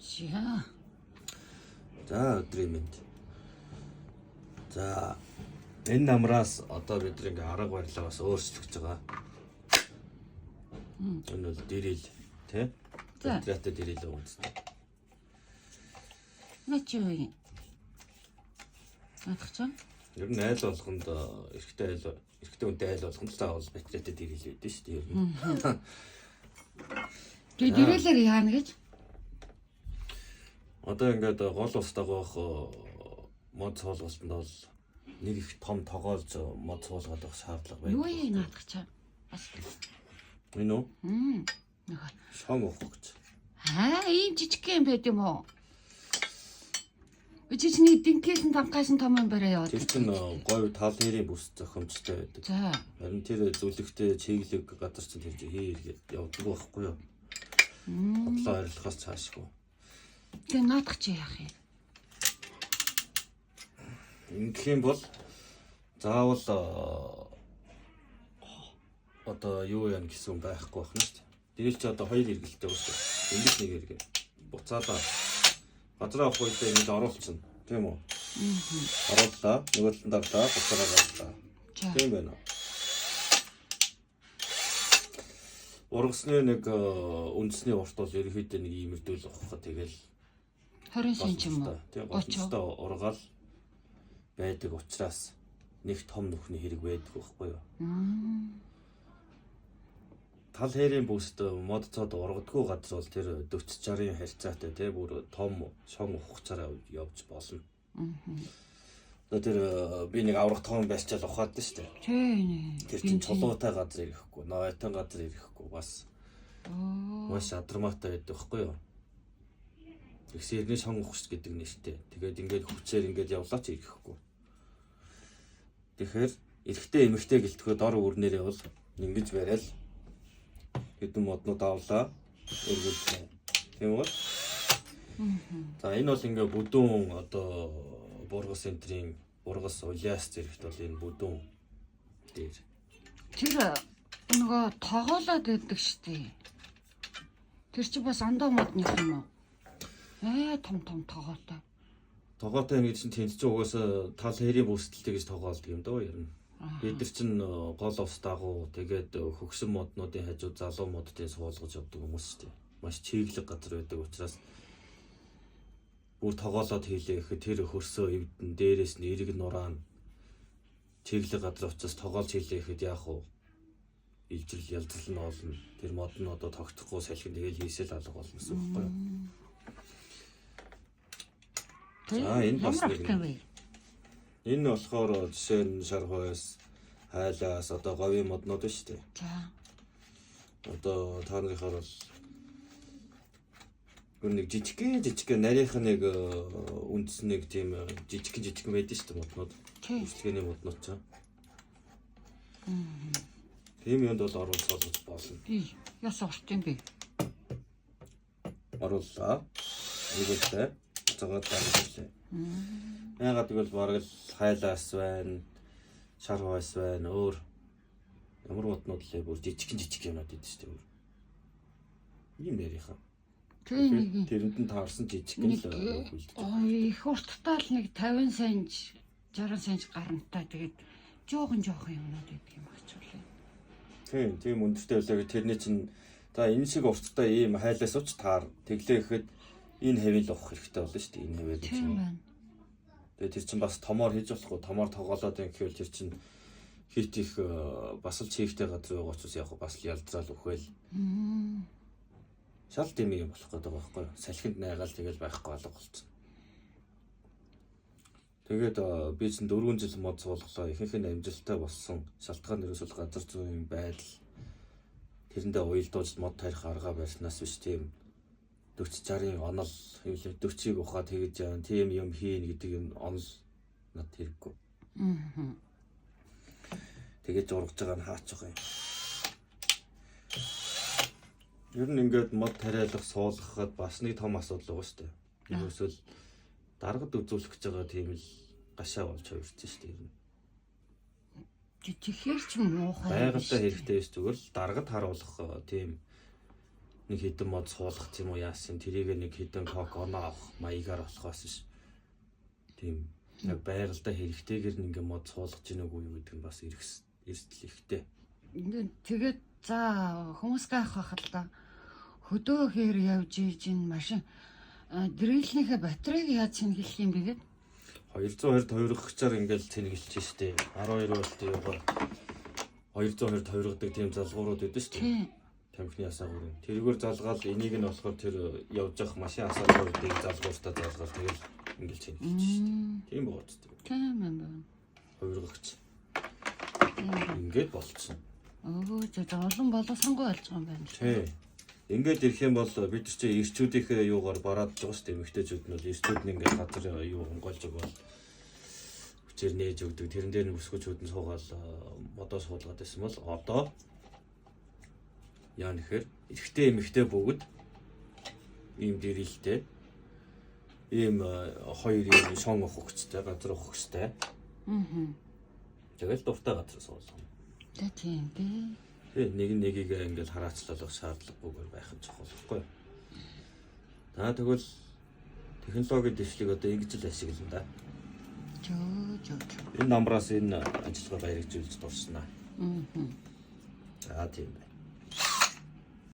За. За өдрийн мэнд. За энэ намраас одоо бид нэг арга барилаа бас өөрчлөгдөж байгаа. Энэ бол дэрэл тий? Патриоттой дэрэл үндэстэй. Начи юу? Атгачаа. Ер нь айл болгонд эрэгтэй үнтэй айл болгонд заавал патриоттой дэрэл үүдэн шүү дээ ер нь. Тэгээ дэрэлэр яана гэж? Одоо ингээд гол устдагоох мод цуулгалтанд бол нэг их том тогоолж мод цуулгаад авах шаардлага байна. Юу юм наадгачаа? Бас. Энэ үү? Нөхөр. Шон уух гэж. Ийм жижиг юм байд юм уу? Үчичний динкээс тамкаас том юм барай яваад. Тэр чинь говь тал хэрийн бүс зохимжтой байдаг. За. Харин тэр зүлэгтэй чиглэг газар чинь тэр чинь хийгээд явдаг байхгүй юу? Бодлоо арилгахаас цаашгүй. Тэгээ наадах чи яах юм? Ингэх юм бол заавал одоо юу яа гэсэн байхгүй байна шүү дээ. Тэгэл чи одоо хоёр эргэлтэй ус. Ингэж нэг эргээ. Буцаалаа. Газраа авах үедээ ингэж оруулчихна. Тийм үү? Орууллаа. Нөгөө талд дарлаа. Буцаараа гарлаа. Тийм байна. Ургасны нэг үндэсний урт бол ерөөхдөө нэг иймэрдүүл авах тэгэл 20 сент юм уу? Тийм голчтой ургаал байдаг учраас нэг том нүхний хэрэг байдаг байхгүй юу? Тал хэрийн бүст мод цод ургадгүй газар бол тэр 40-60-ын харьцаатай тий бүр том шон ухцаараа явж болно. Одоо тэр би нэг аврах том байсчаал ухаад шүү дээ. Тийм. Тэр чинь чулуутай газар ирэхгүй, нойтон газар ирэхгүй бас. Маш адармаатай байдаг байхгүй юу? Ихсэрний шон ухс гэдэг нэртэй. Тэгээд ингээд хүчээр ингээд явлаа ч ирэхгүй. Тэгэхээр эрэгтэй эмэгтэй гэлтгөө дор үрнээрээ бол ингэж барайл хэдэн моднууд авлаа. Эргүүлсэн. Тийм үү? За энэ бол ингээ бүдүүн одоо бургас энтрийн бургас улиас зэрэгт бол энэ бүдүүн дээр. Тэр нөгөө тоголоод байдаг штий. Тэр чи бас ондоо модных юм уу? Том тогоотой. Тогоотой нэг чинь тэнд чинь угаасаа тал хэрийн бүсдэлтэй гэж тоглодог юм доо ер нь. Бид нар чинь гол ус дагуу тэгээд хөгсөн моднуудын хажууд залуу модтын суулгаж явдаг хүмүүс шүү дээ. Маш чиглэг газар байдаг учраас бүр тоглоолоод хийлээ гэхэд тэр хөрсөө эвдэн дээрээс нь эрэг нураан чиглэг газар учраас тоглоолж хийлээ гэхэд яах вэ? Илжил ялзал нь олно. Тэр мод нь одоо тогтохгүй салхин тэгэл хийсэл алга болно гэсэн үг байна. За энэ бас нэг. Энэ болохоор жишээ нь шархаас, хайлаас одоо говийн моднууд шүү дээ. За. Одоо та нарынхаар бол нэг жижиг нарийнх нэг үндэс нэг тийм жижиг байдаг шүү дээ моднууд. Үйлчлэгээний моднууд ч. Тийм юмд бол оруулах болно. Яс орт юм бэ? Оруулаа. Нэгэлтэй. Цагаат таарлаа. Ягаад гэвэл бараг л хайлаас байна, шархаас байна, өөр ямар моднууд лээ бүр жижиг юмнууд идэв шүү дээ. Ийм нэрийнхаа. Тийм. Тэрэнд нь таарсан жижиг л үлддэг. Их урттай л нэг 50 сент, 60 сент гарантай тэгээд жоохон юмнууд идэг юм ачуулаа. Тийм өндөртэй байлаа гэж тэрний чинь за энэ шиг урттай ийм хайлаас уч таар тэглээ гэхэд энэ хэвэл авах хэрэгтэй болно шүү дээ. Энэ хэвэл гэж. Тийм байна. Тэгээ тэр чинь бас томоор хийж болохгүй. Томоор тоглоод юм гэвэл тэр чинь хит их бас л чийгтэй газар байгаа учраас яг бас л ялзраал өгөөл. Шал тийм юм болох гэдэг байгаа байхгүй юу? Салхинд найгаал тэгэл байхгүй алга болчихсон. Тэгээд би чинь 4 жил мод суулглаа. Ихэнх нь амжилттай болсон. Шалтгаан нь ерөөсөл газар зүйн байдал. Тэрэндээ уялдуулж мод тарих арга барьснаас биш тийм 40-60-ын онол 40-ыг ухаад тэгэж яан тийм юм хийн гэдэг юм онол над хэрэггүй. Тэгэж ургаж байгаа нь хаач байгаа юм. Ер нь ингээд мод тариалах суулгахад бас нэг том асуудал байгаа шүү дээ. Ерөөсөл даргад үзүүлэх гэж байгаа тийм л гашаа болж хувирсан шүү дээ. Тэгэхээр ч муухай. Байгальтай хэрэгтэй биш зүгээр л даргад харуулах тийм нэг хэдэн мод суулгах юм уу яасан тэрийг нэг хэдэн кок оноо авах маягаар болохоос ш. Тийм яг байгалда хэрэгтэйгээр нэг юм мод суулгаж ийнэг үү гэдэг нь бас эрсдэл ихтэй. Тэгээд за хүмүүс гайхах л да. Хөдөөхээр явж ийж ин машин дриллийнхээ батарейг яаж цэнгэлэх юм бэ гээд 220 тойрогчаар ингээл цэнгэлж штэ 12 вольт юугаар 220 тойрогдаг тийм залгуурууд байдаг штэ тамхины асаагуурын тэргээр залгаал энийг нь болохоор тэр явж явах машин асаагуурыг залгууртаа залгаал тэгэл ингээл цэнгэлж штэ тийм бооч тийм юм байна тойрогч ингээд болчихсон за олон болоо сонгоо болж байгаа юм байна тий ингээд ирэх юм бол бид чи ирчүүдийнхээ юугаар бараад байгаа шүү дээ. Эмэгтэйчүүд нь бол ирчүүд нь ингээд газар юу онгойлж байгаа. Хүчээр нээж өгдөг. Тэрэн дээр нь өсгөчүүд нь суугаал модоо суулгаад байсан бол одоо яа нэхэр эрэгтэй эмэгтэй бүгд ийм дэрэлтэй ийм хоёр ийм шон ухагчтай газар ухагчтай. Тэгэл дуртай газар суулгана. Тийм дээ. Нэг нэгийг ингээд хараачлах шаардлагагүй байх нь чухал байхгүй юу? Тэгвэл технологийн дэвшлиг одоо ингэж л ашиглана да. Жоо. Энэ намраас энэ ажиллагаа баяргжүүлж дурснаа. За тийм байна.